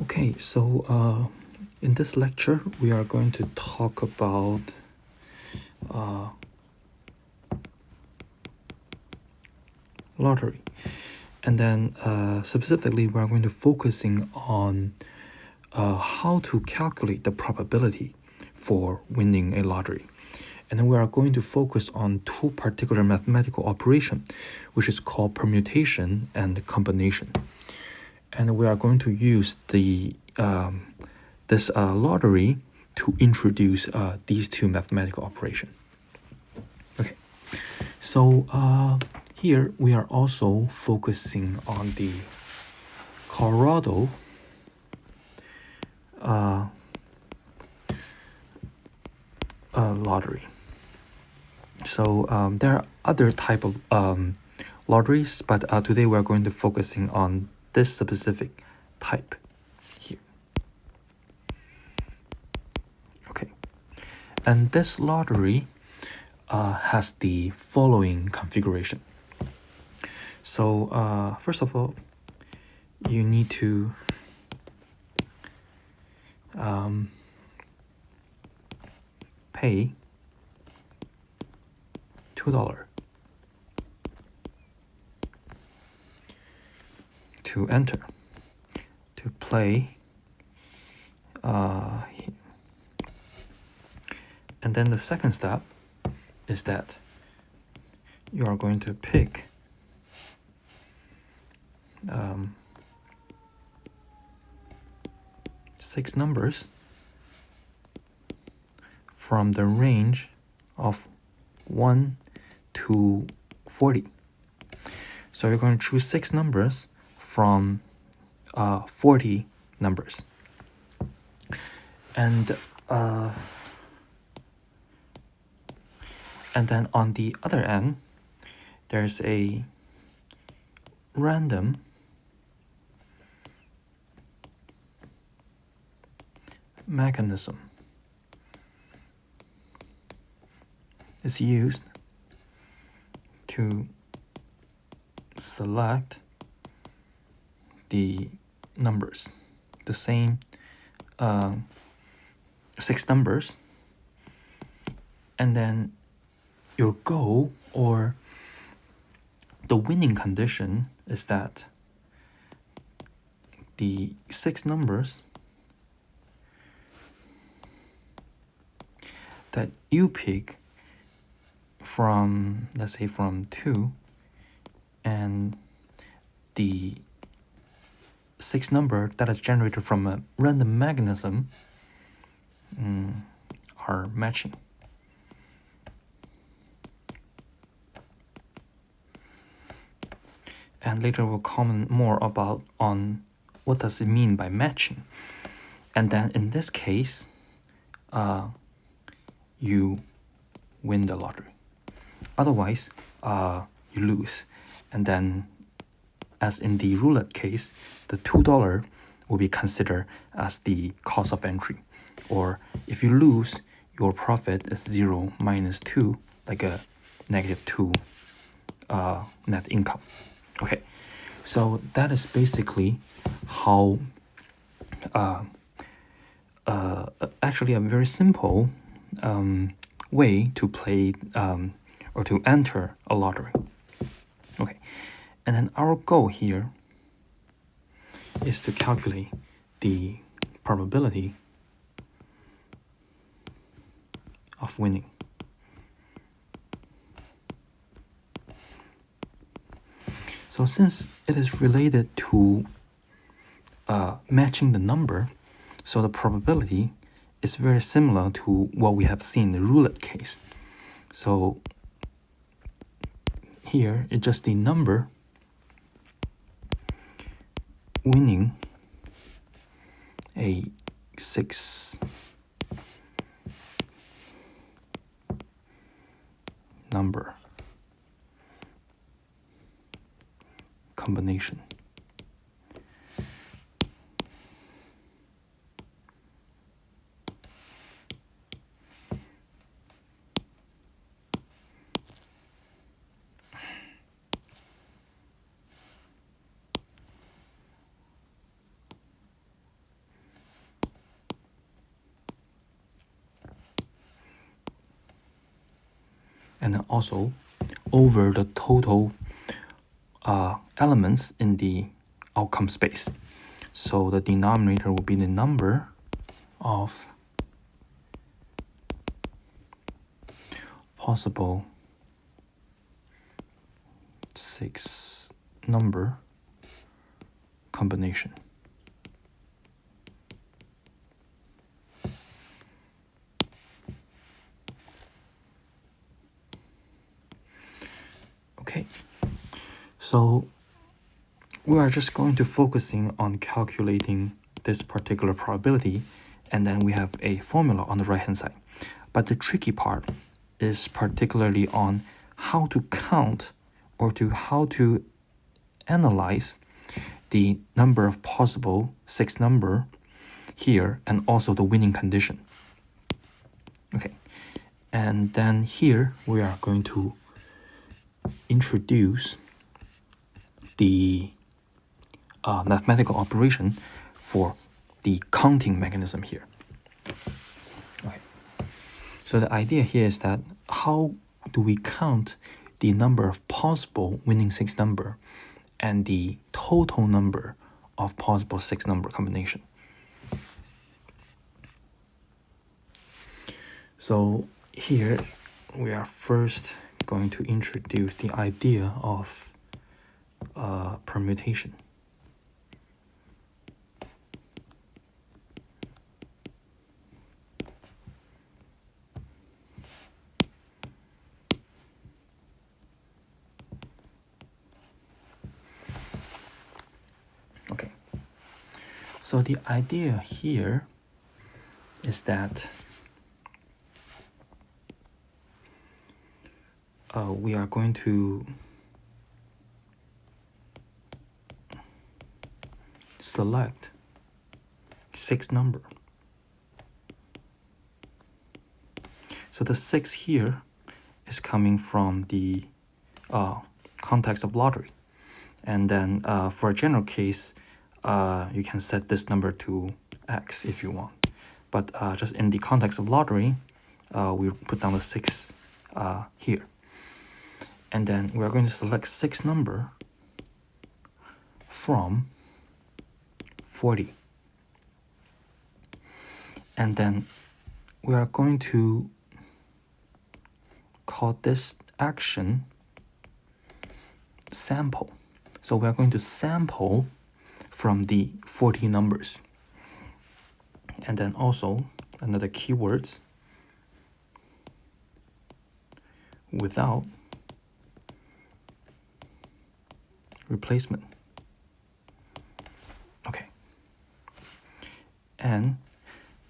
Okay, so in this lecture, we are going to talk about lottery. And then specifically, we are going to focusing on how to calculate the probability for winning a lottery. And then we are going to focus on two particular mathematical operations, which is called permutation and combination. And we are going to use the this lottery to introduce these two mathematical operations. Okay, so here we are also focusing on the Colorado lottery. So there are other type of lotteries, but today we are going to focusing on this specific type here. Okay, and this lottery has the following configuration. So first of all, you need to pay $2 to enter, to play and then the second step is that you are going to pick six numbers from the range of 1 to 40. So you're going to choose six numbers from 40 numbers. And then on the other end, there's a random mechanism is used to select the numbers, the same six numbers, and then your goal or the winning condition is that the six numbers that you pick from, let's say from 2, and the six number that is generated from a random mechanism are matching. And later we'll comment more about on what does it mean by matching. And then in this case, you win the lottery. Otherwise, you lose. And then, as in the roulette case, the $2 will be considered as the cost of entry. Or if you lose, your profit is 0 minus 2, like a -2 net income. Okay, so that is basically how actually a very simple way to play or to enter a lottery. Okay, and then our goal here is to calculate the probability of winning. So since it is related to matching the number, so the probability is very similar to what we have seen in the roulette case. So here it's just the number winning a 6 number combination. and then also over the total elements in the outcome space. So the denominator will be the number of possible 6-number combination. Okay, so we are just going to focusing on calculating this particular probability, and then we have a formula on the right hand side. But the tricky part is particularly on how to count or how to analyze the number of possible 6-number here, and also the winning condition. Okay, and then here we are going to introduce the mathematical operation for the counting mechanism here. Okay, so the idea here is that how do we count the number of possible winning 6-number and the total number of possible 6-number combination. So here we are first going to introduce the idea of permutation. Okay, so the idea here is that we are going to select 6-number. So the 6 here is coming from the context of lottery. And then for a general case, you can set this number to X if you want. But just in the context of lottery, we put down the 6 here. And then we are going to select 6-number from 40. And then we are going to call this action sample. So we are going to sample from the 40 numbers. And then also another keywords, without replacement. Okay. And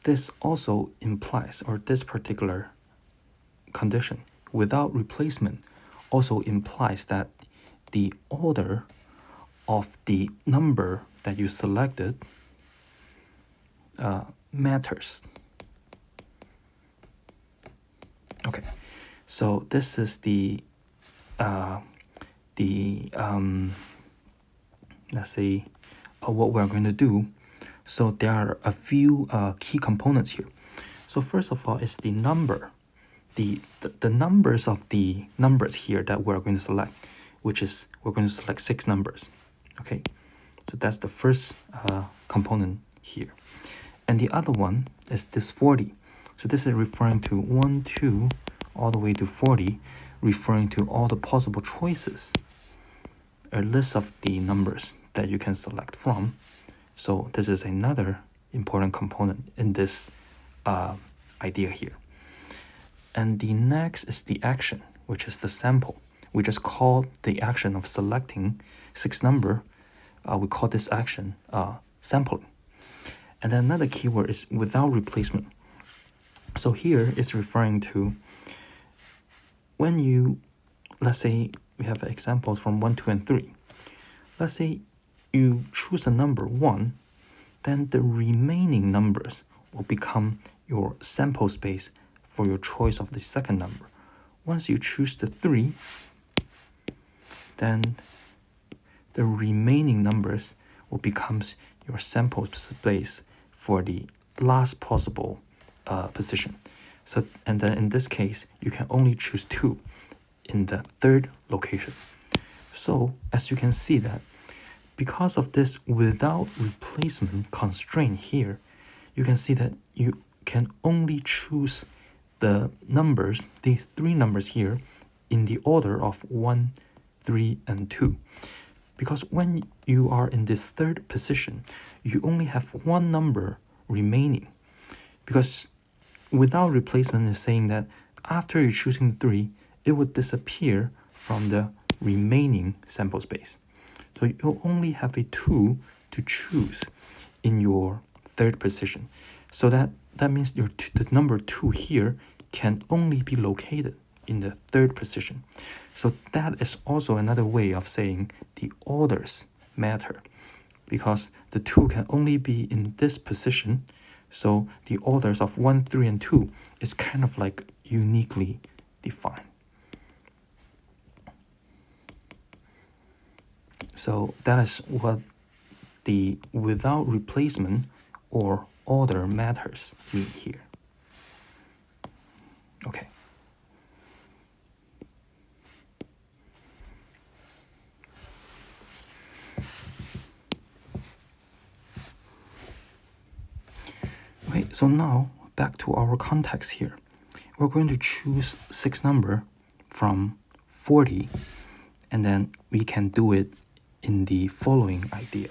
this also implies, or this particular condition, without replacement, also implies that the order of the number that you selected matters. Okay, so this is let's say what we're going to do. So there are a few key components here. So first of all is the number, the numbers of the numbers here that we're going to select, which is we're going to select 6 numbers. Okay, so that's the first component here. And the other one is this 40. So this is referring to 1, 2, all the way to 40, referring to all the possible choices, a list of the numbers that you can select from. So this is another important component in this idea here. And the next is the action, which is the sample. We just call the action of selecting 6 number, we call this action sampling. And then another keyword is without replacement. So here it's referring to when you, let's say we have examples from 1, 2, and 3. Let's say you choose a number 1, then the remaining numbers will become your sample space for your choice of the second number. Once you choose the 3, then the remaining numbers will become your sample space for the last possible position. So, and then in this case, you can only choose 2. in the third location. So as you can see that because of this without replacement constraint here, you can see that you can only choose the numbers, these three numbers here, in the order of 1, 3, and 2. Because when you are in this third position, you only have one number remaining. Because without replacement is saying that after you're choosing 3, it would disappear from the remaining sample space. So you only have a 2 to choose in your third position. So that means the number 2 here can only be located in the third position. So that is also another way of saying the orders matter, because the 2 can only be in this position. So the orders of 1, 3, and 2 is kind of like uniquely defined. So that is what the without replacement or order matters mean here. Okay. Okay, so now back to our context here. We're going to choose 6 number from 40, and then we can do it in the following idea.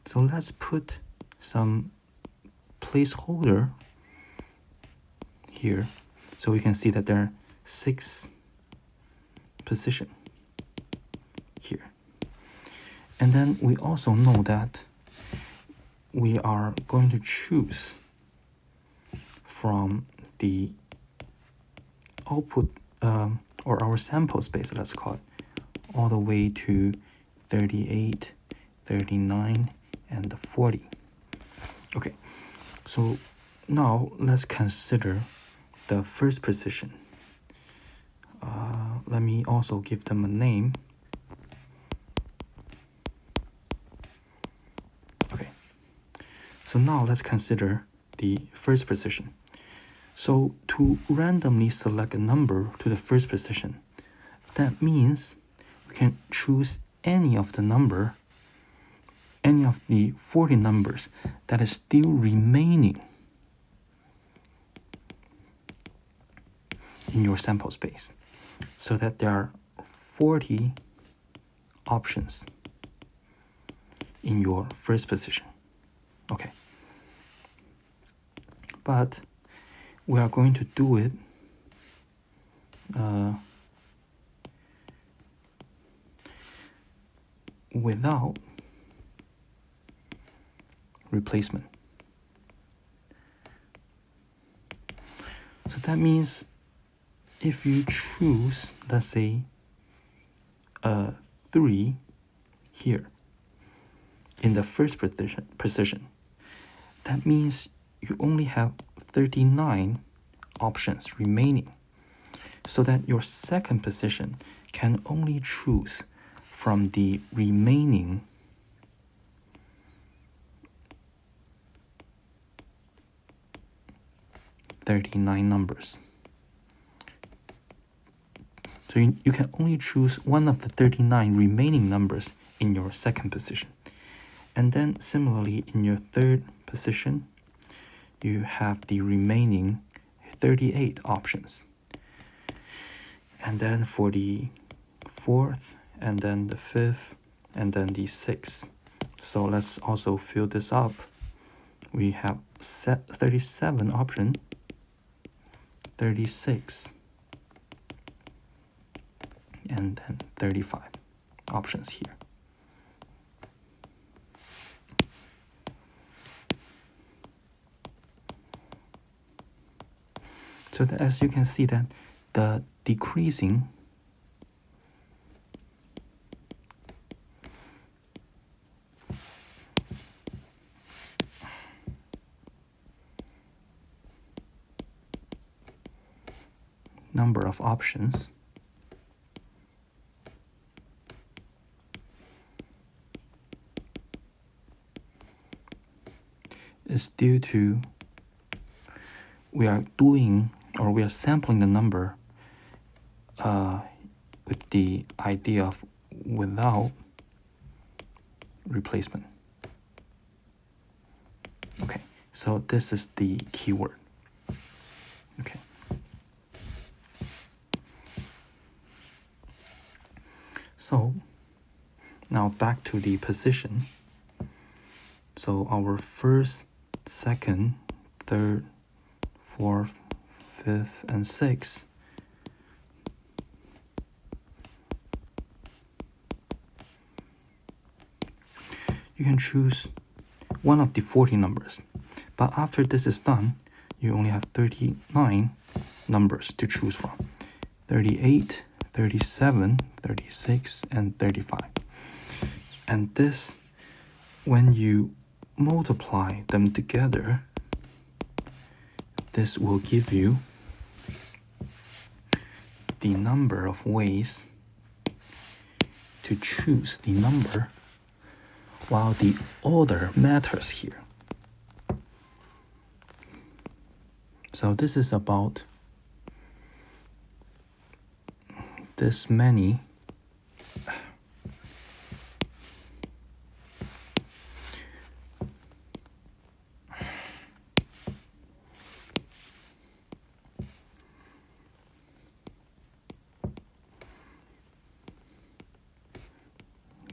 So let's put some placeholder here so we can see that there are 6 position here. And then we also know that we are going to choose from the output or our sample space, let's call it, all the way to 38, 39, and 40. Okay, so now let's consider the first position. Let me also give them a name. Okay, so now let's consider the first position. So to randomly select a number to the first position, that means we can choose any of the number, any of the 40 numbers that is still remaining in your sample space, so that there are 40 options in your first position. Okay. But we are going to do it without replacement. So that means if you choose, let's say, 3 here in the first position, that means you only have 39 options remaining, so that your second position can only choose from the remaining 39 numbers. So you can only choose one of the 39 remaining numbers in your second position. And then similarly, in your third position, you have the remaining 38 options. And then for the fourth, and then the fifth, and then the sixth. So let's also fill this up. We have 37 options, 36, and then 35 options here. So that as you can see that the decreasing number of options is due to we are sampling the number with the idea of without replacement. Okay, so this is the keyword. Okay. So now back to the position. So our first, second, third, fourth, fifth, and sixth you can choose one of the 40 numbers. But after this is done, you only have 39 numbers to choose from. 38, 37, 36, and 35. And this, when you multiply them together, this will give you the number of ways to choose the number, while the order matters here. So this is about this many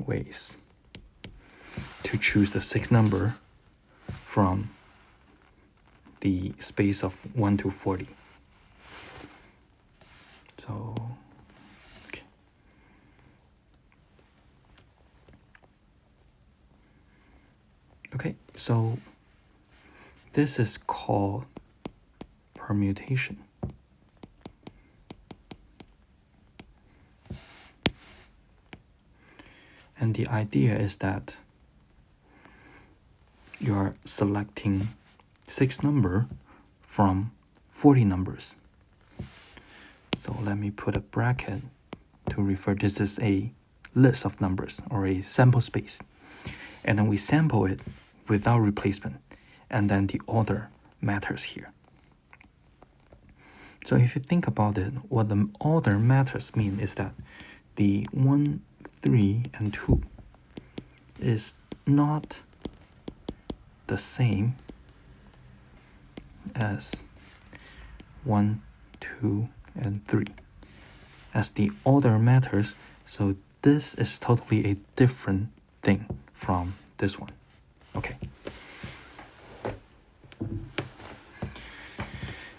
ways to choose the sixth number from the space of 1 to 40. So, okay. Okay, so this is called permutation. And the idea is that you are selecting 6 number from 40 numbers. So let me put a bracket to refer, this is a list of numbers or a sample space. And then we sample it without replacement. And then the order matters here. So if you think about it, what the order matters mean is that the 1, 3, and 2 is not the same as 1, 2, and 3. As the order matters, so this is totally a different thing from this one. Okay.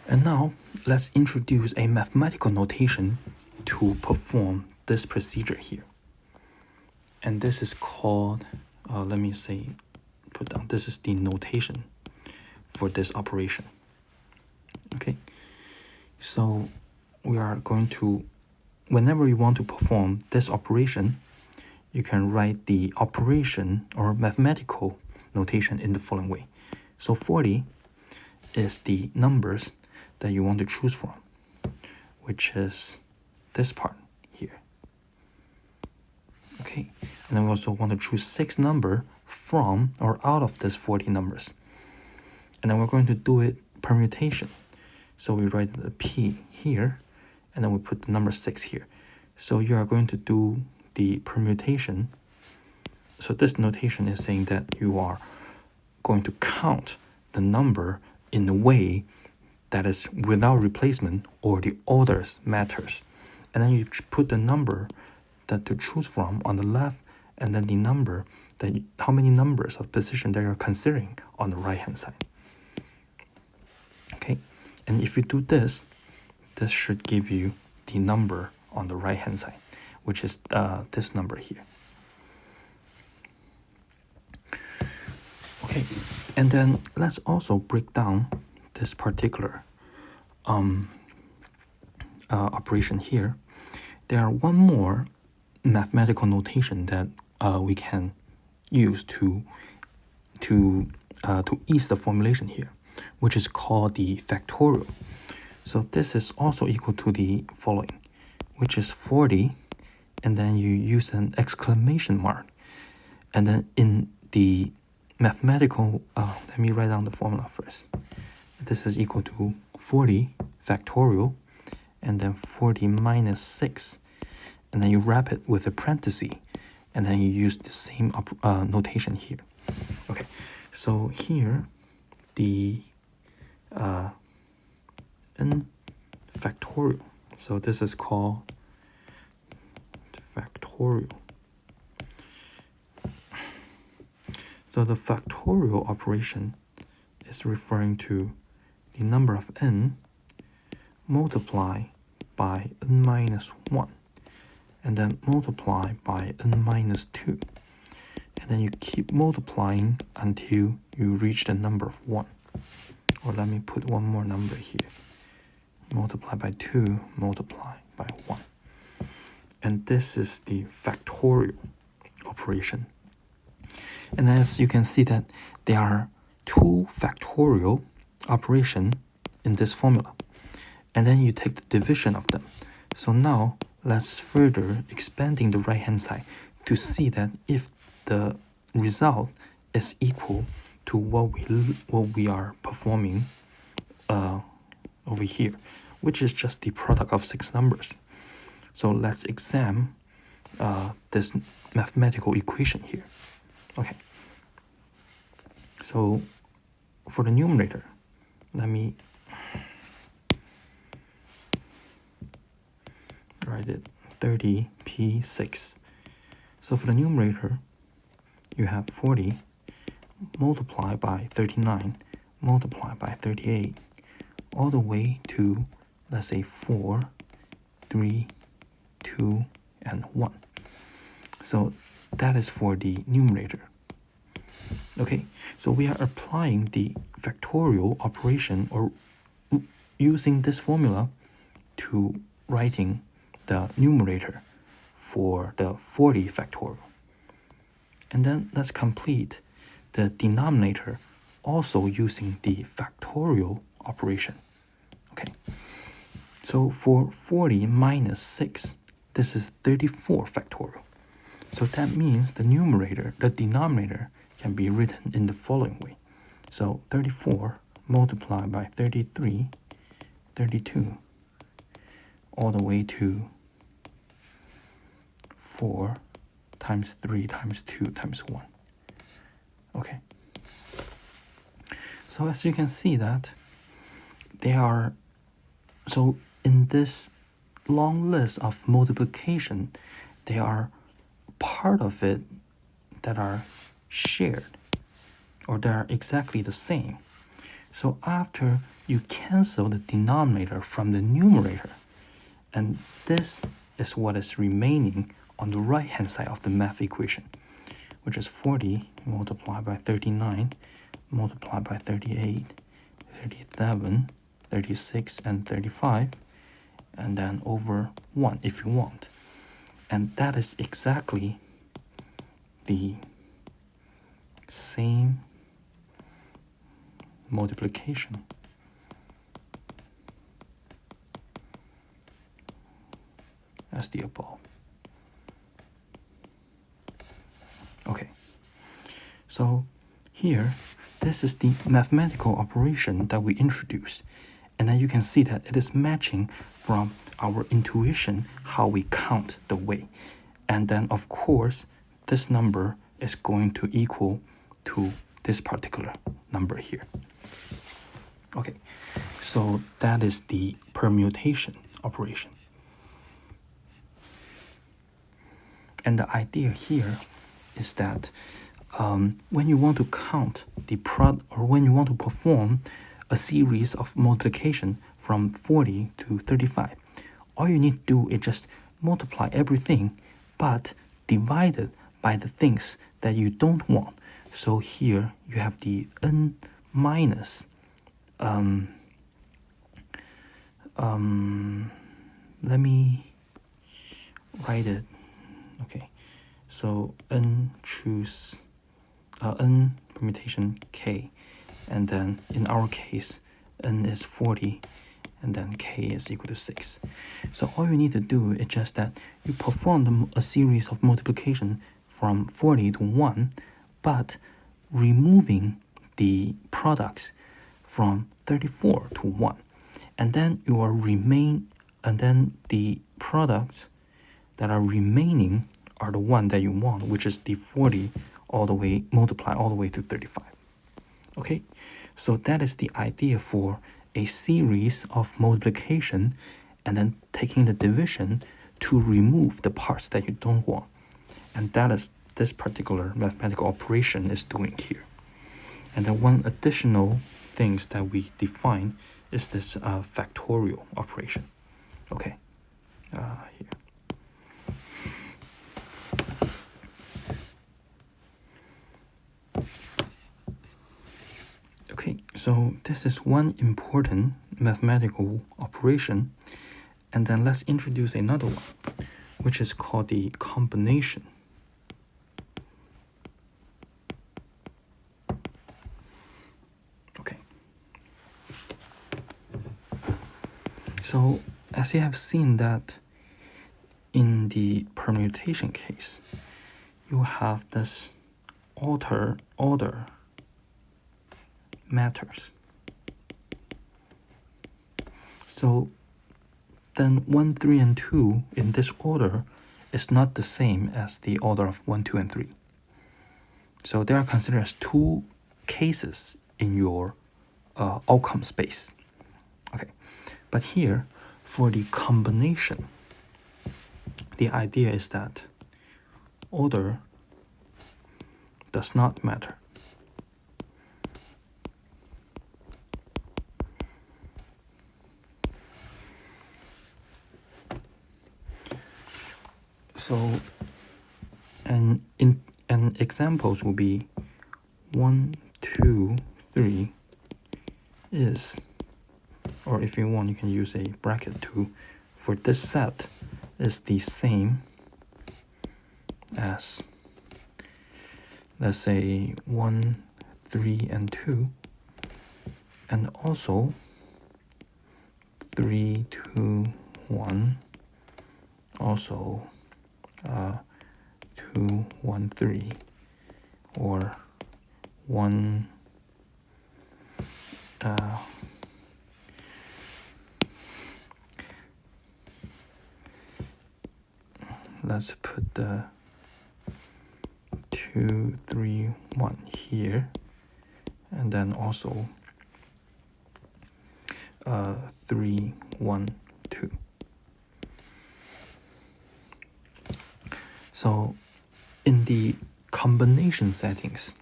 And now let's introduce a mathematical notation to perform this procedure here. And this is called, let me say, put down, this is the notation for this operation. Okay, so we are going to, whenever you want to perform this operation, you can write the operation or mathematical notation in the following way. So 40 is the numbers that you want to choose from, which is this part here. Okay, and then we also want to choose 6 number from or out of this 40 numbers. And then we're going to do it permutation. So we write the P here, and then we put the number 6 here. So you are going to do the permutation. So this notation is saying that you are going to count the number in a way that is without replacement or the orders matters. And then you put the number that to choose from on the left, and then the number that how many numbers of position that you're considering on the right hand side. Okay, and if you do this, this should give you the number on the right hand side, which is this number here. Okay, and then let's also break down this particular operation here. There are one more mathematical notation that we can use to ease the formulation here, which is called the factorial. So this is also equal to the following, which is 40, and then you use an exclamation mark, and then in the mathematical, let me write down the formula first. This is equal to 40 factorial, and then 40 minus 6, and then you wrap it with a parenthesis, and then you use the same notation here. Okay, so here the n factorial. So this is called factorial. So the factorial operation is referring to the number of n multiplied by n minus 1, and then multiply by n minus 2. And then you keep multiplying until you reach the number of 1. Or let me put one more number here. Multiply by 2, multiply by 1. And this is the factorial operation. And as you can see that there are 2 factorial operations in this formula. And then you take the division of them. So now let's further expanding the right hand side to see that if the result is equal to what we are performing over here, which is just the product of 6 numbers. So let's examine this mathematical equation here. Okay. So for the numerator, let me write it 30p6. So for the numerator, you have 40 multiplied by 39 multiplied by 38 all the way to, let's say, 4, 3, 2, and 1. So that is for the numerator. Okay, so we are applying the factorial operation or using this formula to writing the numerator for the 40 factorial. And then let's complete the denominator also using the factorial operation. Okay, so for 40 minus 6, this is 34 factorial. So that means the denominator can be written in the following way. So 34 multiplied by 33, 32, all the way to 4 times 3 times 2 times 1. Okay. So as you can see that so in this long list of multiplication, there are part of it that are shared, or they are exactly the same. So after you cancel the denominator from the numerator, and this is what is remaining on the right hand side of the math equation, which is 40 multiplied by 39 multiplied by 38, 37, 36, and 35, and then over 1 if you want. And that is exactly the same multiplication as the above. Okay, so here, this is the mathematical operation that we introduced. And then you can see that it is matching from our intuition how we count the way. And then, of course, this number is going to equal to this particular number here. Okay, so that is the permutation operation. And the idea here is that when you want to count the product, or when you want to perform a series of multiplication from 40 to 35, all you need to do is just multiply everything, but divide it by the things that you don't want. So here you have the n minus, let me write it. Okay, so n permutation k, and then in our case n is 40, and then k is equal to 6. So all you need to do is just that you perform a series of multiplication from 40 to 1, but removing the products from 34 to 1, and then you are and then the products that are remaining are the one that you want, which is the 40 all the way, multiply all the way to 35. Okay, so that is the idea for a series of multiplication and then taking the division to remove the parts that you don't want. And that is this particular mathematical operation is doing here. And then one additional things that we define is this factorial operation. Okay, here. Okay, so this is one important mathematical operation. And then let's introduce another one, which is called the combination. Okay. So as you have seen that in the permutation case, you have this order matters. So then 1, 3, and 2 in this order is not the same as the order of 1, 2, and 3. So they are considered as two cases in your outcome space. Okay, but here for the combination, the idea is that order does not matter. So, and examples will be 1, 2, 3 is, or if you want, you can use a bracket too. For this set, is the same as, let's say 1, 3, and 2, and also 3, 2, 1, also 2, 1, 3, or 1, let's put the 2, 3, 1 here, and then also 3, 1, 2. So in the combination settings,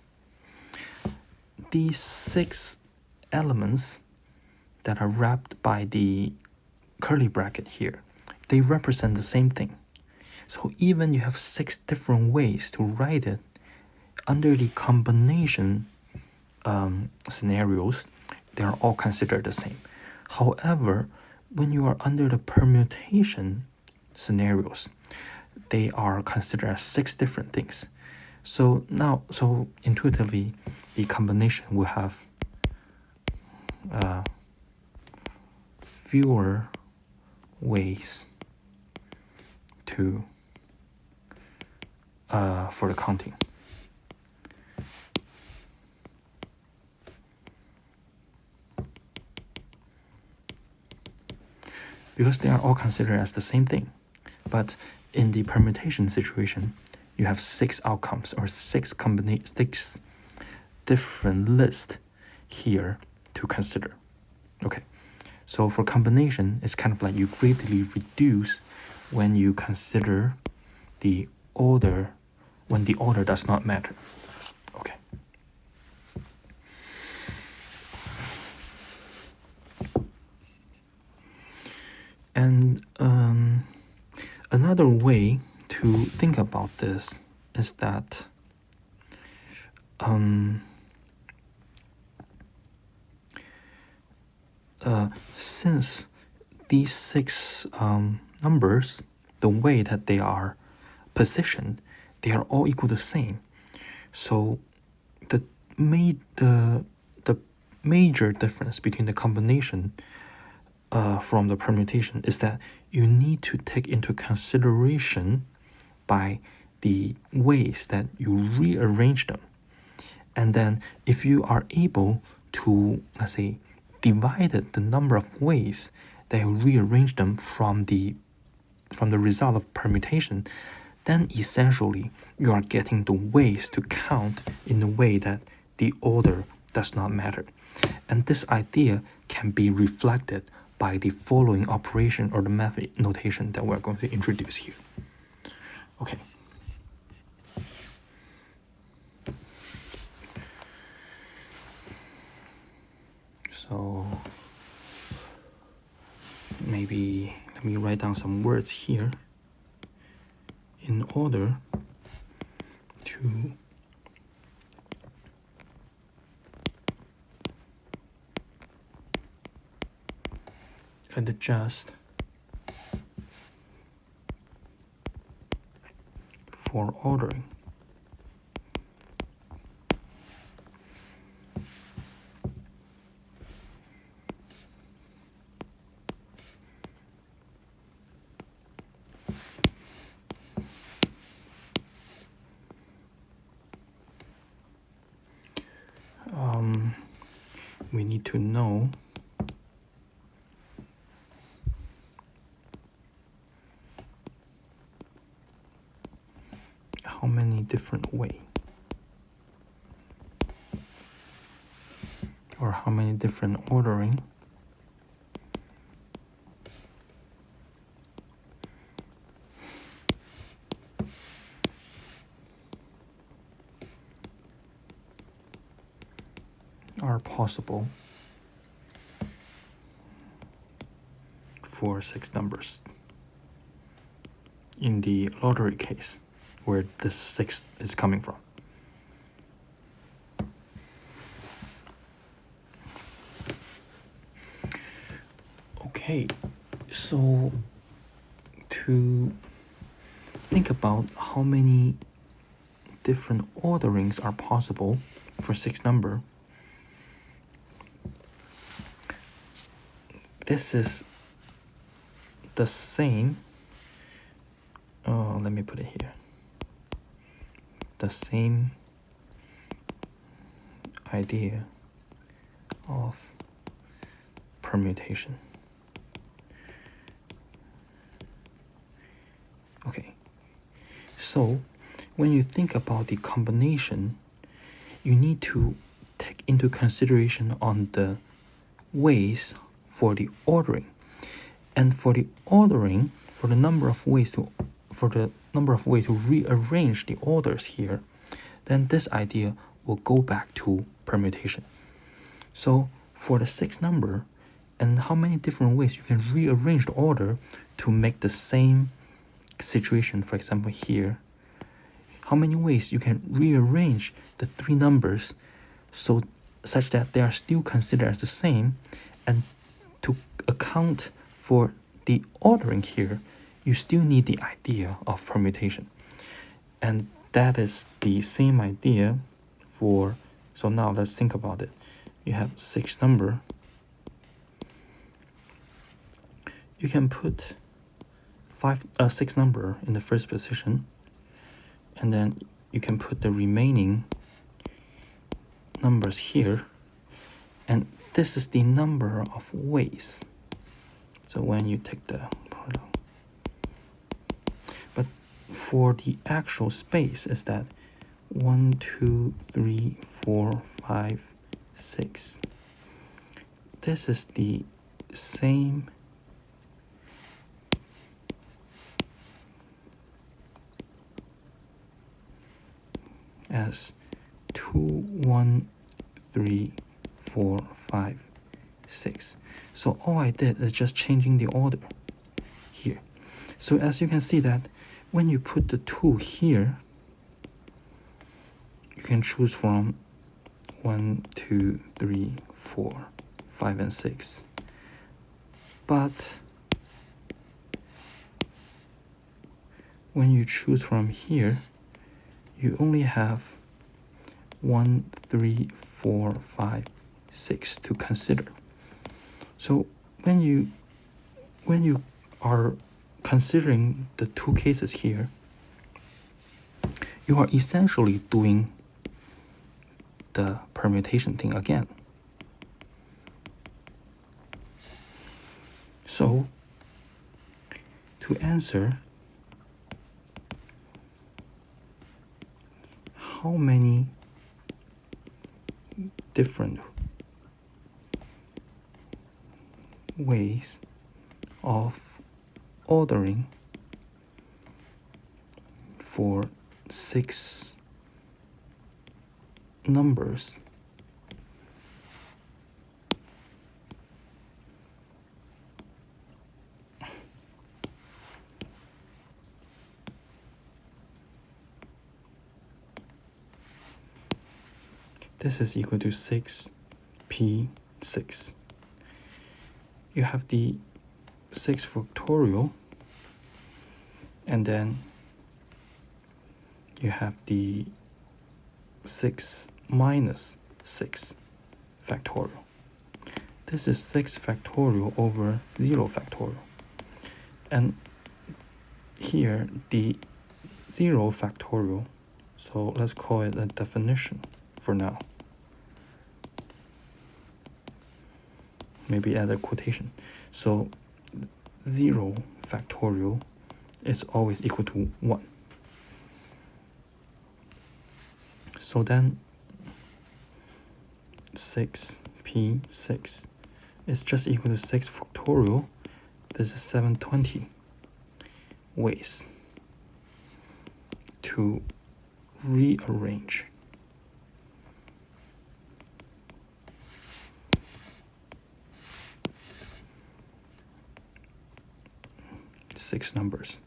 these 6 elements that are wrapped by the curly bracket here, they represent the same thing. So even you have 6 different ways to write it, under the combination scenarios, they are all considered the same. However, when you are under the permutation scenarios, they are considered as 6 different things. So now, so intuitively, the combination will have fewer ways to for the counting. Because they are all considered as the same thing. But in the permutation situation, you have 6 outcomes or 6 different lists here to consider. Okay, so for combination, it's kind of like you greatly reduce when you consider the order, when the order does not matter. Okay. And another way to think about this is that since these 6 numbers, the way that they are positioned, they are all equal to the same. So the major difference between the combination from the permutation is that you need to take into consideration by the ways that you rearrange them. And then if you are able to, let's say, divide the number of ways that you rearrange them from the the result of permutation, then essentially you are getting the ways to count in a way that the order does not matter. And this idea can be reflected by the following operation or the method notation that we're going to introduce here. Okay. So maybe let me write down some words here in order to adjust for ordering. We need to know how many different ways or how many different ordering are possible for 6 numbers in the lottery case where the 6 is coming from. Okay, so to think about how many different orderings are possible for 6 number, this is the same, let me put it here, the same idea of permutation. Okay, so when you think about the combination, you need to take into consideration on the ways for the ordering. And for the ordering, for the number of ways to rearrange the orders here, then this idea will go back to permutation. So for the 6 number, and how many different ways you can rearrange the order to make the same situation, for example here, how many ways you can rearrange the 3 numbers such that they are still considered as the same, and to account for the ordering here, you still need the idea of permutation. And that is the same idea for, so now let's think about it. You have 6 number. You can put 6 number in the first position, and then you can put the remaining numbers here, and this is the number of ways. So when you take the product, but for the actual space is that 1, 2, 3, 4, 5, 6. This is the same as 2, 1, 3, 4, 5, 6. So all I did is just changing the order here. So as you can see that when you put the 2 here, you can choose from 1, 2, 3, 4, 5, and 6. But when you choose from here, you only have 1, 3, 4, 5, 6 to consider. So when you are considering the 2 cases here, you are essentially doing the permutation thing again. So to answer how many different ways of ordering for 6 numbers this is equal to 6p6. You have the 6 factorial, and then you have the 6 minus 6 factorial. This is 6 factorial over 0 factorial. And here the 0 factorial, so let's call it a definition for now. Maybe add a quotation. So 0 factorial is always equal to 1. So then 6p6 is just equal to 6 factorial. This is 720 ways to rearrange six numbers.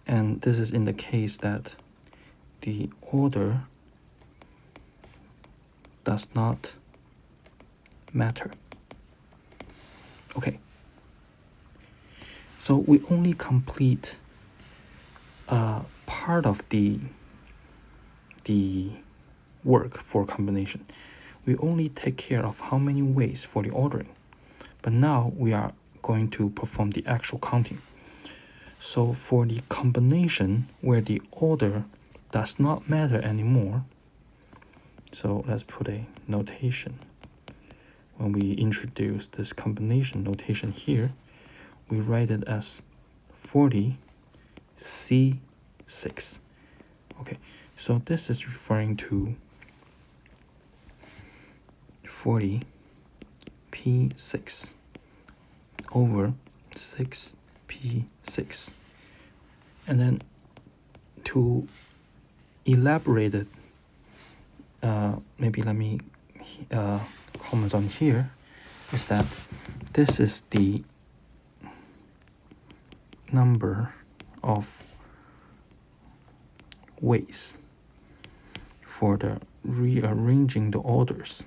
And this is in the case that the order does not matter. Okay. So we only complete part of the work for combination. We only take care of how many ways for the ordering. But now we are going to perform the actual counting. So for the combination where the order does not matter anymore, so let's put a notation. When we introduce this combination notation here, we write it as 40C6. Okay, so this is referring to 40P6 over 6P6. And then to elaborate it, maybe let me comment on here, is that this is the number of ways for the rearranging the orders.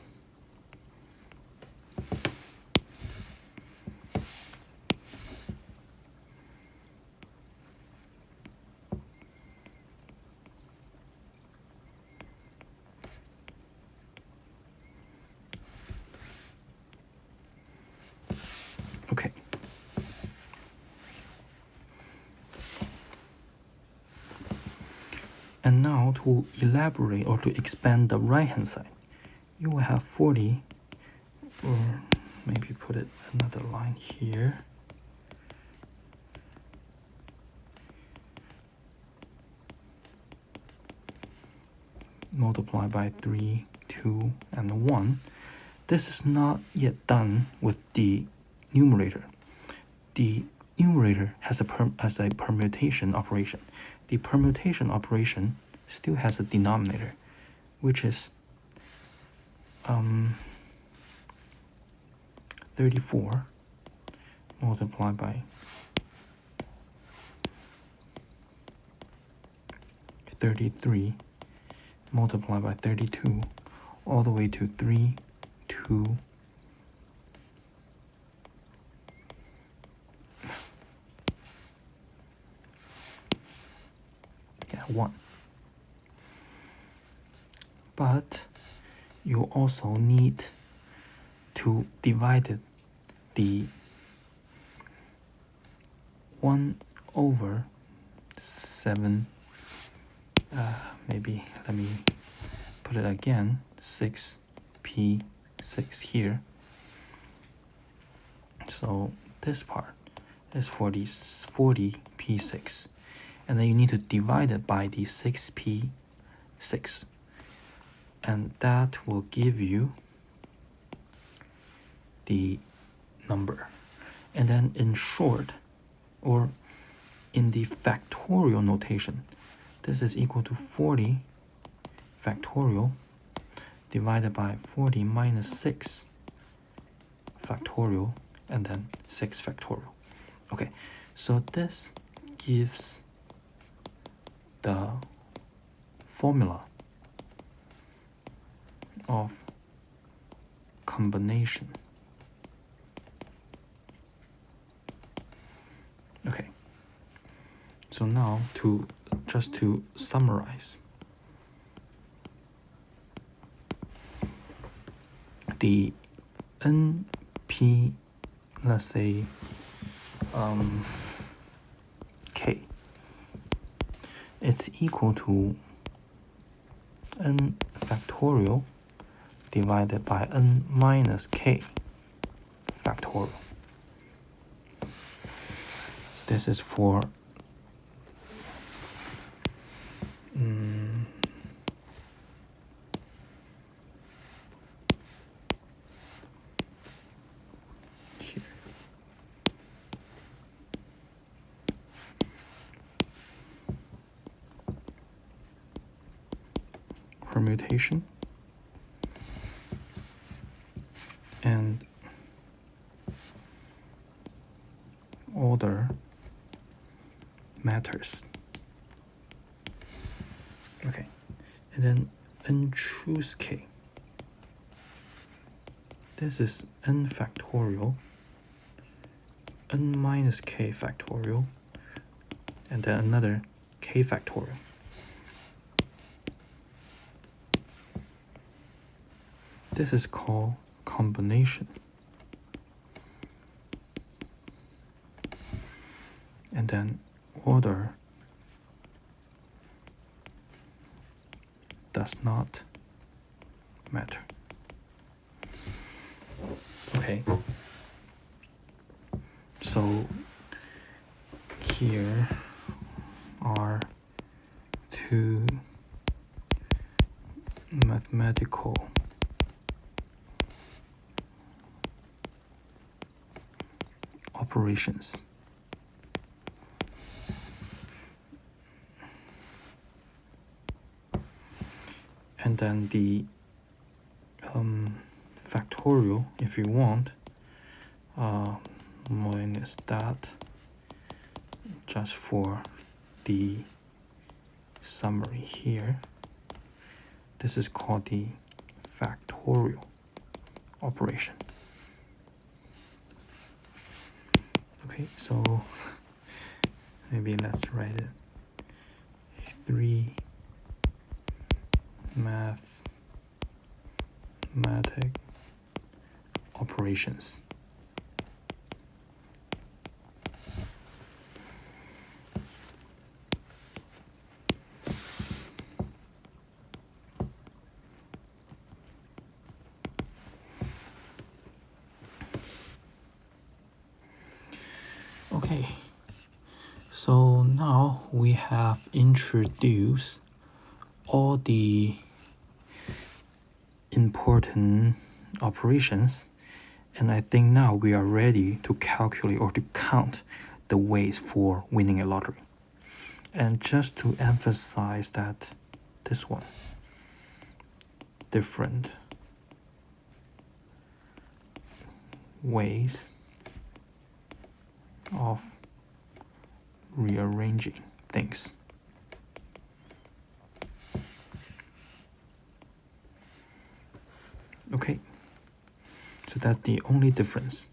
Okay. And now to elaborate or to expand the right hand side, you will have 40, or maybe put it another line here. Multiply by 3, 2, and 1. This is not yet done with the numerator. The numerator has a permutation operation. The permutation operation still has a denominator, which is 34 multiplied by 33 multiplied by 32 all the way to 3, 2, yeah, 1. But you also need to divide the 1 over 7, maybe let me put it again, 6p6 here. So this part is for the 40p6, and then you need to divide it by the 6p6, and that will give you the number. And then in short, or in the factorial notation, this is equal to 40 factorial divided by 40 minus 6 factorial, and then 6 factorial. Okay, so this gives the formula of combination. Okay, so now just to summarize, the NP, let's say K, it's equal to n factorial divided by n minus K factorial. This is for here. Permutation and order matters. Okay, and then n choose K. This is n factorial, n minus K factorial, and then another K factorial. This is called combination. And then order does not matter. Okay. So here are two mathematical operations. And then the factorial, if you want, minus that, just for the summary here. This is called the factorial operation. Okay, so maybe let's write it. 3 mathematic operations. Okay, so now we have introduced all the important operations, and I think now we are ready to calculate or to count the ways for winning a lottery. And just to emphasize that this one, different ways of rearranging things. Okay, so that's the only difference.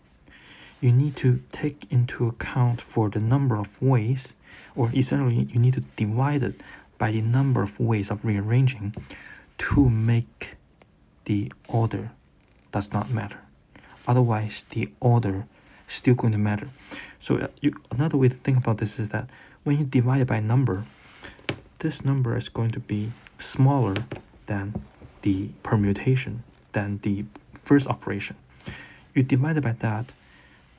You need to take into account for the number of ways, or essentially you need to divide it by the number of ways of rearranging to make the order does not matter. Otherwise, the order is still going to matter. So another way to think about this is that when you divide it by a number, this number is going to be smaller than the permutation, than the first operation. You divide it by that,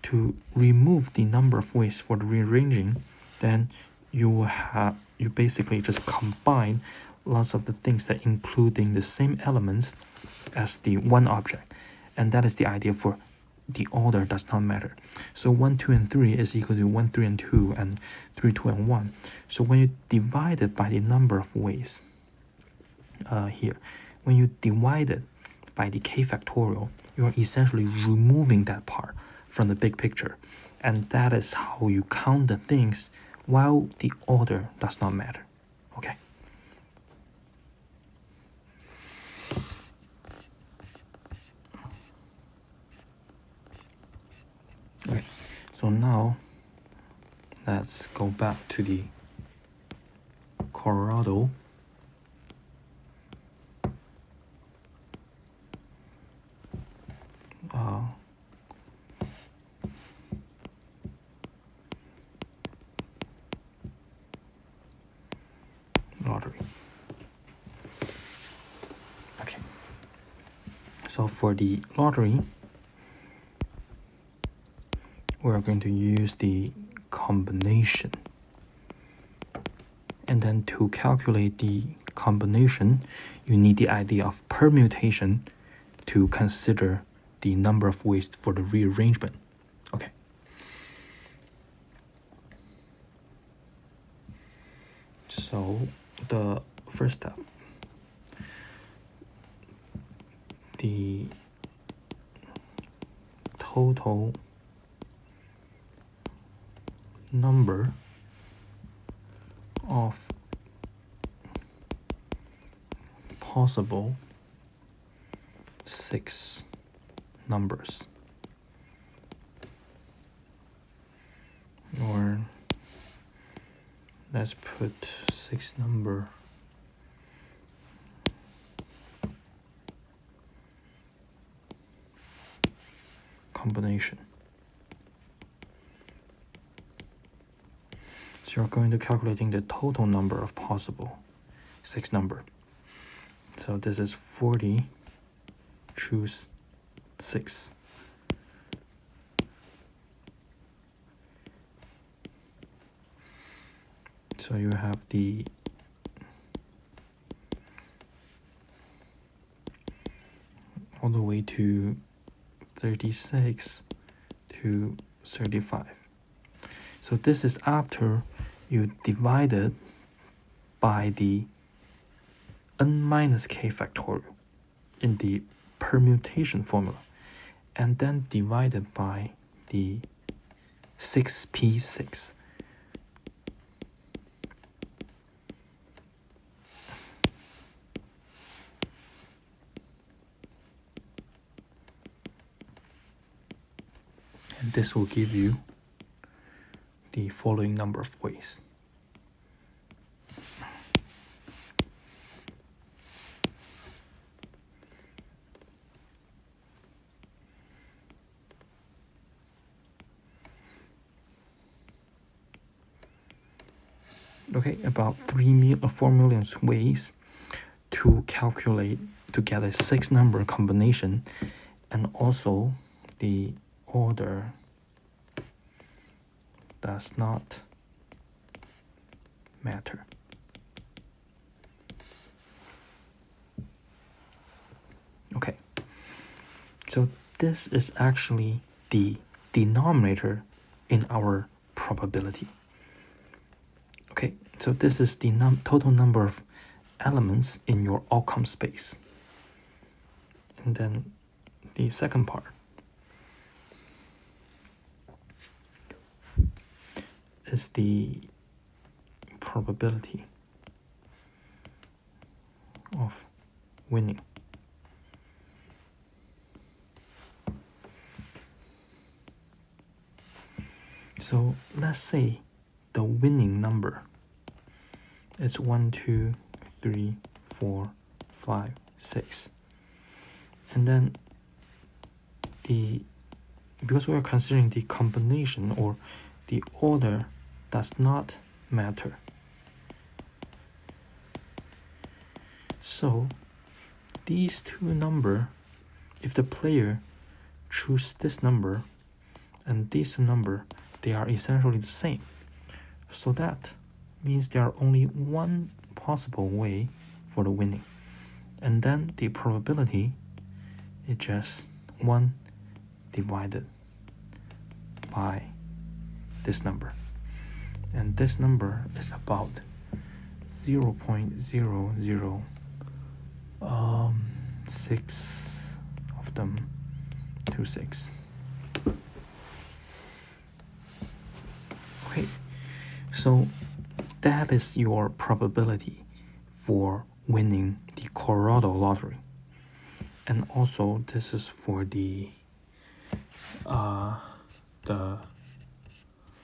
to remove the number of ways for the rearranging, then you basically just combine lots of the things that including the same elements as the one object, and that is the idea for the order does not matter. So 1, 2, and 3 is equal to 1, 3, and 2, and 3, 2, and 1. So when you divide it by the number of ways here, when you divide it by the k factorial, you are essentially removing that part from the big picture, and that is how you count the things while the order does not matter. Okay. Okay, so now let's go back to the Colorado. Lottery. Okay, so for the lottery, we're going to use the combination, and then to calculate the combination, you need the idea of permutation to consider the number of ways for the rearrangement. Okay. So the first step, the total number of possible 6 numbers, or let's put 6 number combination. So you're going to calculating the total number of possible 6 number. So this is 40, choose 6. So you have the all the way to 36 to 35. So this is after you divide it by the n minus k factorial in the permutation formula, and then divide it by the 6p6. And this will give you the following number of ways. Okay, about 4 million ways to calculate to get a 6 number combination, and also the order does not matter. Okay, so this is actually the denominator in our probability. Okay, so this is the total number of elements in your outcome space. And then the second part is the probability of winning. So let's say the winning number is 1, 2, 3, 4, 5, 6. And then because we are considering the combination or the order does not matter. So these two numbers, if the player choose this number and these two numbers, they are essentially the same. So that means there are only one possible way for the winning. And then the probability is just 1 divided by this number. And this number is about 0.0006 of them to 6. Okay, so that is your probability for winning the Colorado lottery. And also this is for the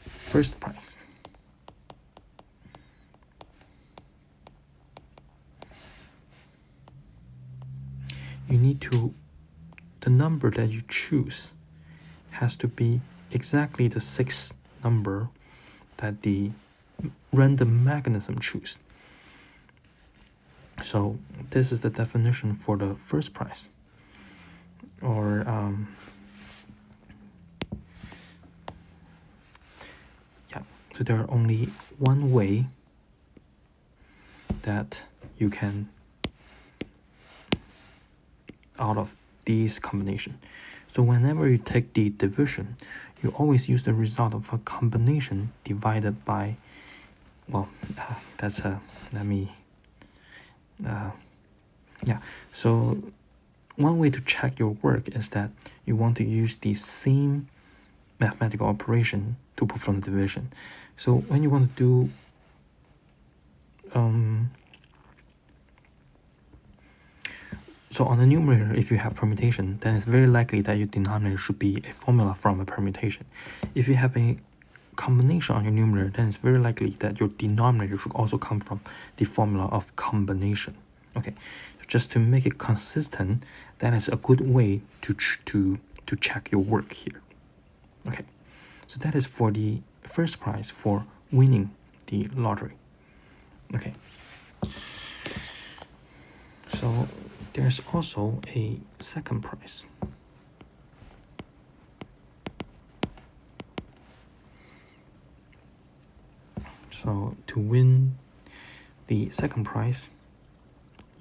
first prize. You need to, the number that you choose has to be exactly the 6th number that the random mechanism choose. So this is the definition for the first prize. Or so there are only one way that you can out of these combination. So whenever you take the division, you always use the result of a combination divided by, well, that's a, let me, yeah. So one way to check your work is that you want to use the same mathematical operation to perform the division. So when you want to do so on the numerator, if you have permutation, then it's very likely that your denominator should be a formula from a permutation. If you have a combination on your numerator, then it's very likely that your denominator should also come from the formula of combination. Okay, so just to make it consistent, that is a good way to check your work here. Okay, so that is for the first prize for winning the lottery. Okay, so there's also a second prize. So to win the second prize,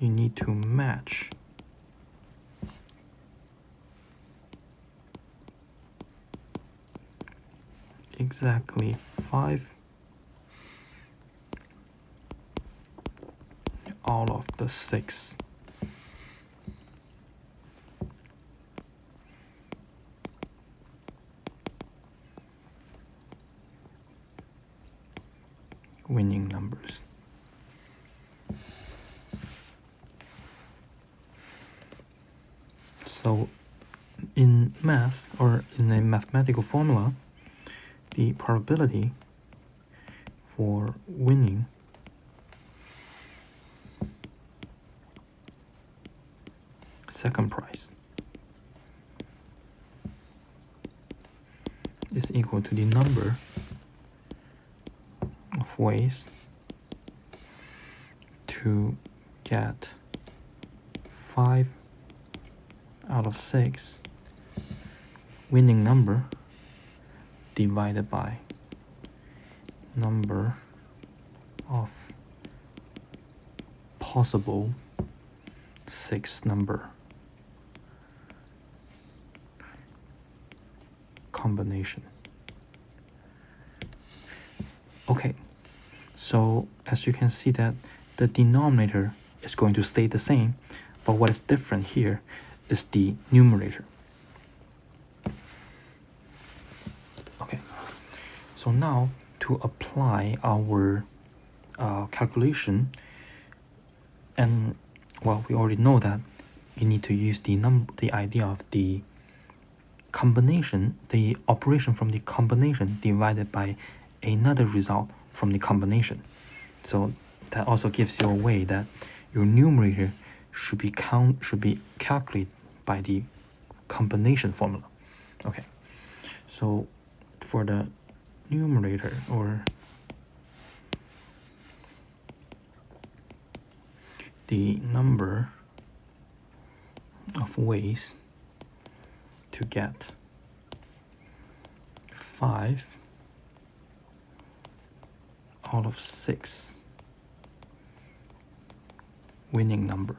you need to match exactly 5 out of the 6 winning numbers. So in math, or in a mathematical formula, the probability for winning second prize is equal to the number of ways to get 5 out of 6 winning number divided by number of possible 6 number combination. Okay, so as you can see that the denominator is going to stay the same, but what is different here is the numerator. Okay, so now to apply our calculation, and well, we already know that you need to use the idea of the combination, the operation from the combination divided by another result from the combination. So that also gives you a way that your numerator should be calculated by the combination formula. Okay, so for the numerator, or the number of ways to get 5 out of 6 winning number.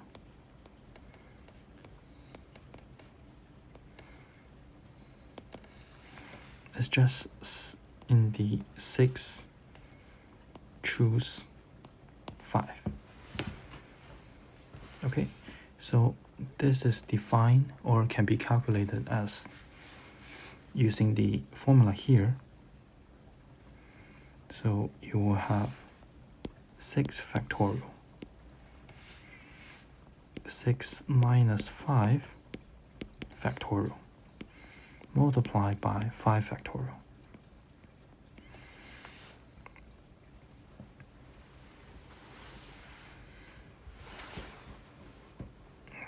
It's just in the 6 choose 5. Okay, so this is defined or can be calculated as using the formula here. So you will have 6 factorial. 6 minus 5 factorial multiplied by 5 factorial.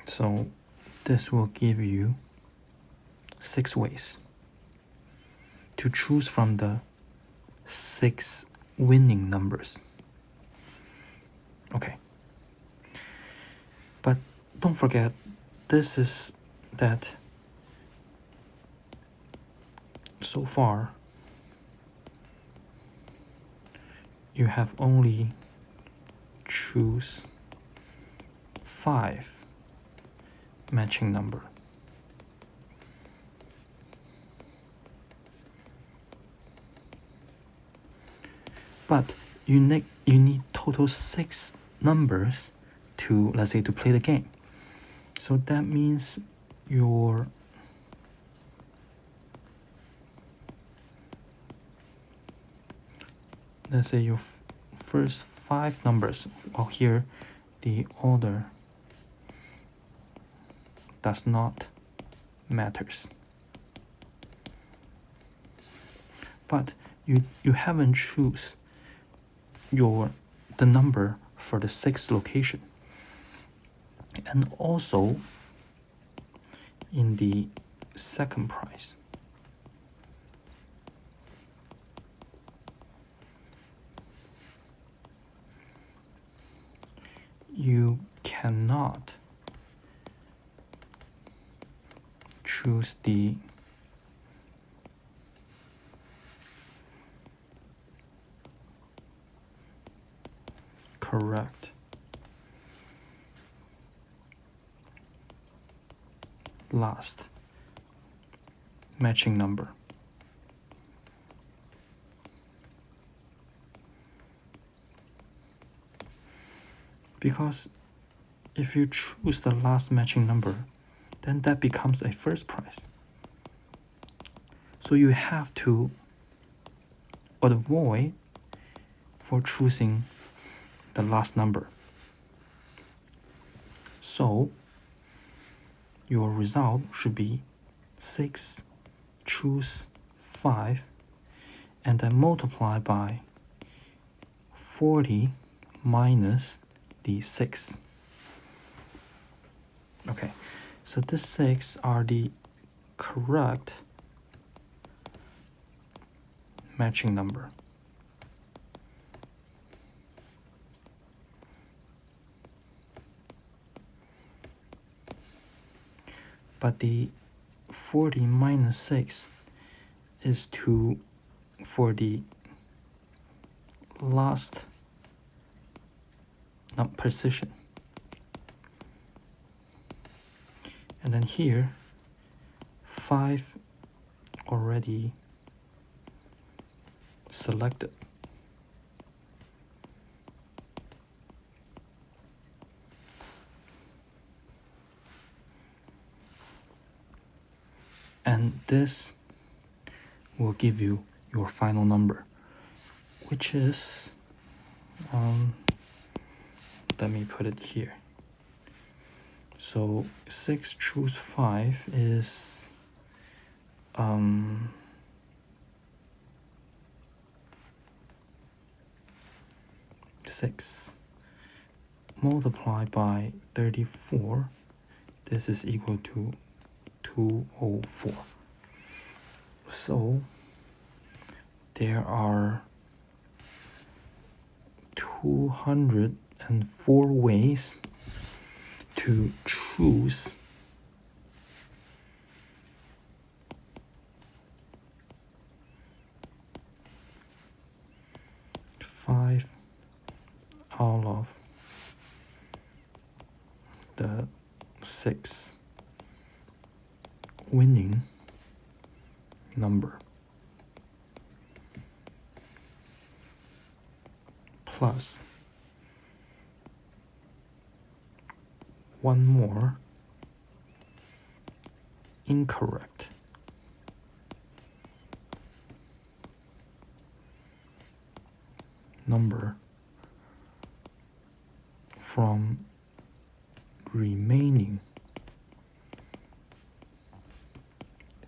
So this will give you 6 ways to choose from the 6 winning numbers. Okay. But don't forget, this is that so far you have only choose 5 matching number. But you need total 6 numbers to, let's say, to play the game. So that means your let's say your first 5 numbers, well, here the order does not matters. But you haven't choose the number for the 6th location. And also in the second prize, you cannot choose the correct last matching number. Because if you choose the last matching number, then that becomes a first prize. So you have to avoid for choosing the last number. So your result should be 6 choose 5 and then multiply by 40 minus the 6. Okay, so the 6 are the correct matching number. But the 40 minus 6 is for the last precision. And then here 5 already selected. And this will give you your final number, which is, let me put it here. So 6 choose 5 is 6 multiplied by 34. This is equal to 204. So there are 204 ways to choose the 6th winning number plus one more incorrect number from remaining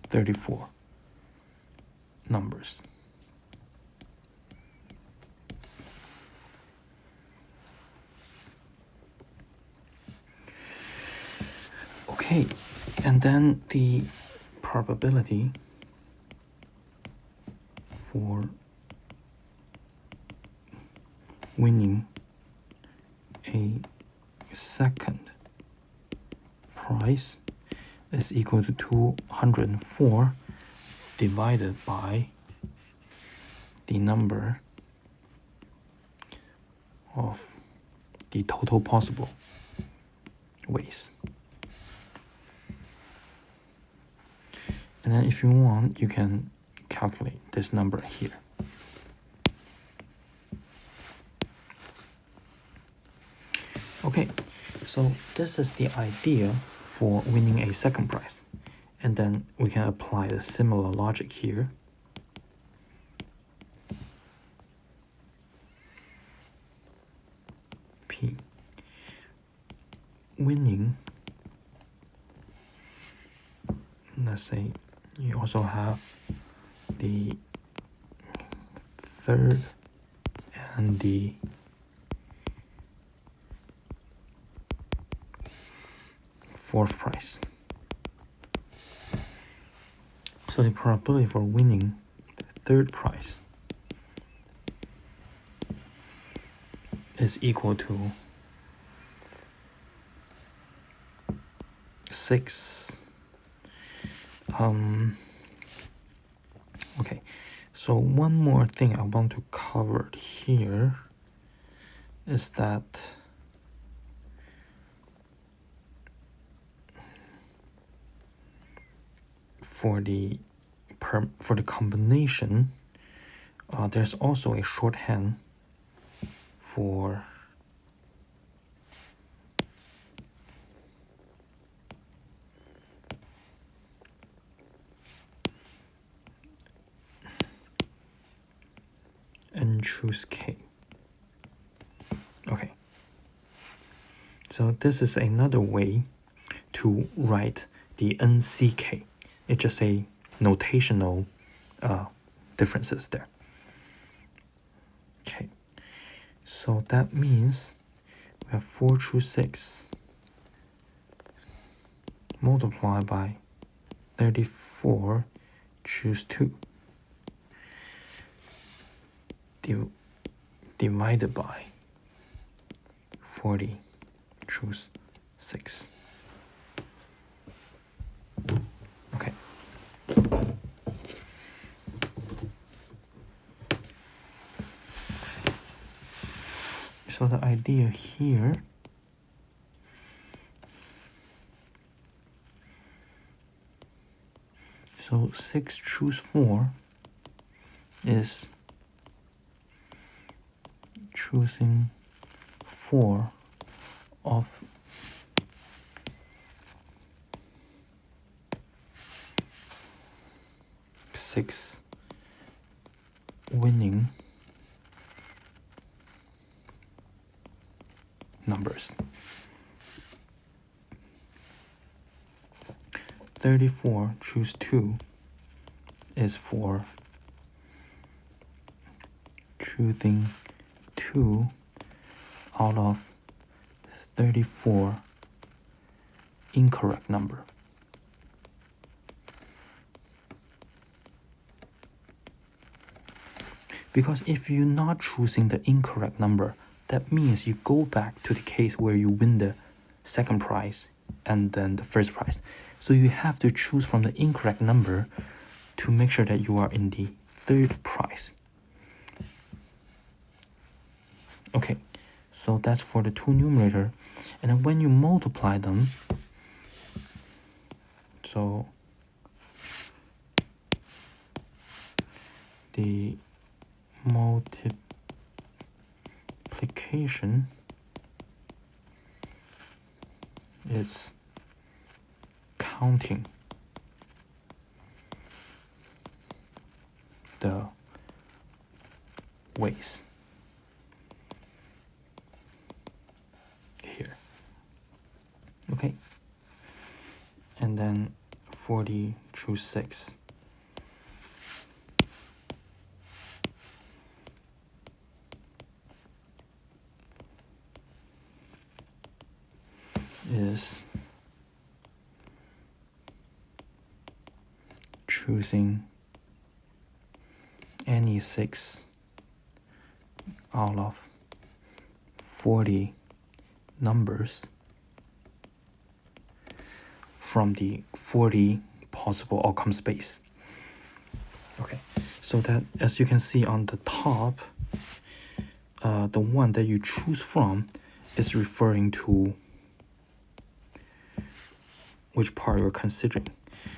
34 numbers. Okay, and then the probability for winning a second prize is equal to 204 divided by the number of the total possible ways. And then if you want, you can calculate this number here. Okay, so this is the idea for winning a second prize. And then we can apply a similar logic here. P. Winning, let's say you also have the third and the fourth prize. So the probability for winning the third prize is equal to 6. Okay, so one more thing I want to cover here is that for the combination, there's also a shorthand for n choose k. Okay, so this is another way to write the nck. It's just a notational differences there. Okay, so that means we have 4 choose 6 multiplied by 34 choose 2 divided by 40 choose 6. Okay. So the idea here so 6 choose 4 is choosing 4 of six winning numbers. 34 choose 2 is for choosing 2 out of 34 incorrect number. Because if you're not choosing the incorrect number, that means you go back to the case where you win the second prize and then the first prize. So you have to choose from the incorrect number to make sure that you are in the third prize. Okay, so that's for the two numerator. And then when you multiply them, so the multiplication is counting the ways here. Okay, and then 40 through 6 is choosing any 6 out of 40 numbers from the 40 possible outcome space. Okay, so that as you can see on the top, the one that you choose from is referring to which part you're considering.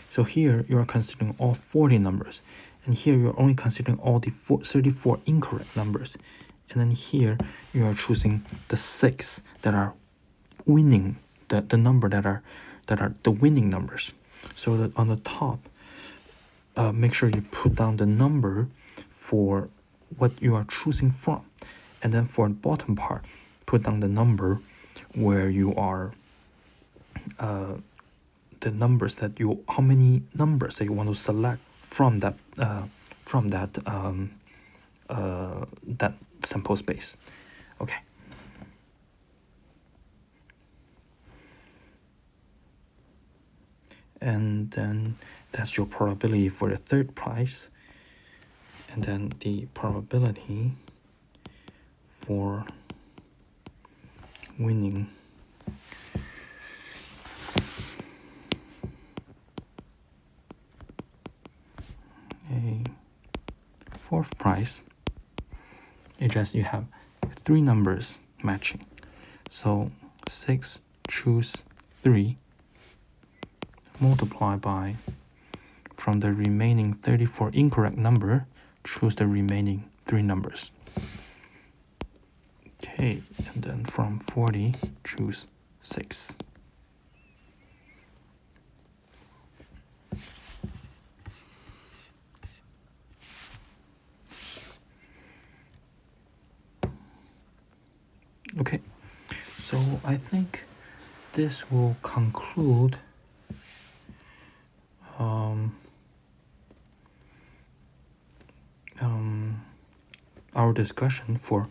So here you are considering all 40 numbers, and here you're only considering all the 34 incorrect numbers, and then here you are choosing the 6 that are winning, the number that are the winning numbers. So that on the top, make sure you put down the number for what you are choosing from, and then for the bottom part, put down the number where you are the numbers that you, how many numbers that you want to select from that that sample space. Okay. And then that's your probability for the third prize, and then the probability for winning a fourth prize. It's just you have 3 numbers matching, so 6 choose 3 multiply by, from the remaining 34 incorrect number, choose the remaining 3 numbers. Okay, and then from 40 choose 6. Okay, so I think this will conclude our discussion for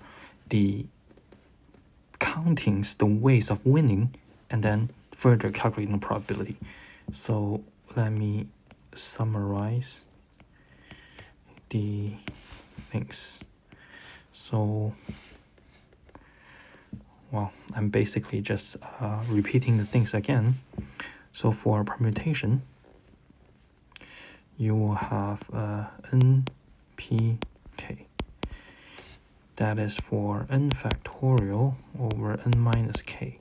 the countings, the ways of winning, and then further calculating the probability. So let me summarize the things. So, well, I'm basically just repeating the things again. So for permutation, you will have NPK. That is for n factorial over n minus k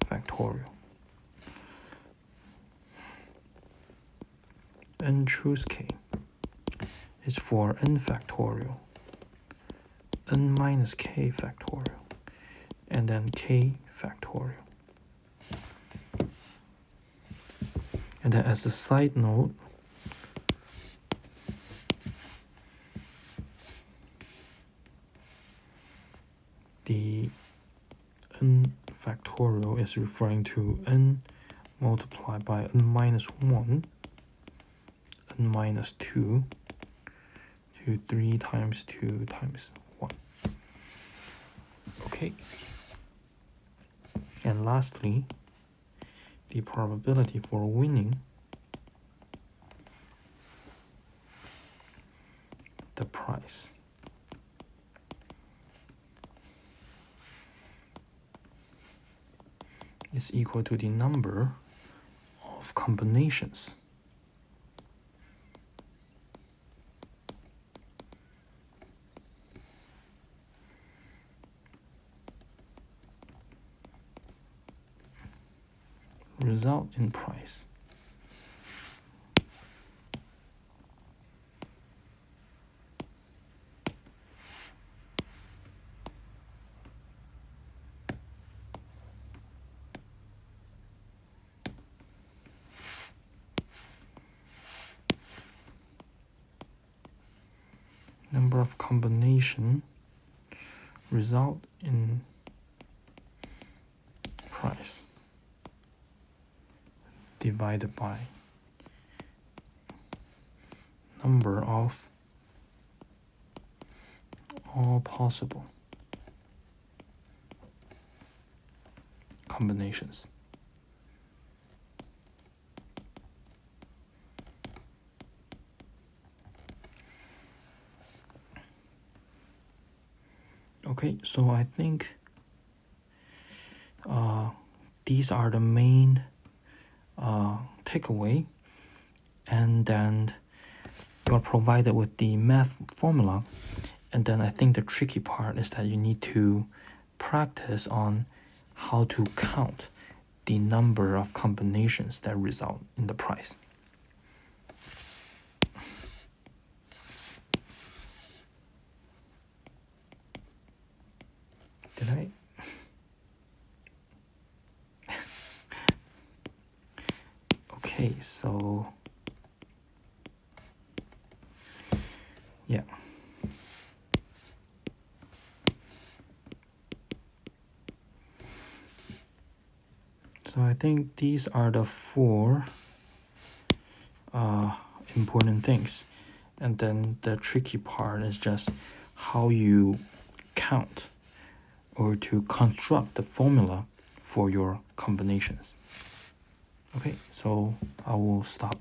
factorial. N choose k is for n factorial, n minus k factorial, and then k factorial. And then as a side note, the n factorial is referring to n multiplied by n minus 1, n minus 2, to 3 times 2 times 1. Okay. And lastly, the probability for winning the prize is equal to the number of combinations result in price. Number of combination result in price divided by number of all possible combinations. Okay, so I think these are the main takeaway, and then you are provided with the math formula, and then I think the tricky part is that you need to practice on how to count the number of combinations that result in the price. Did I? Okay, so yeah. So I think these are the 4 important things. And then the tricky part is just how you count or to construct the formula for your combinations. Okay, so I will stop.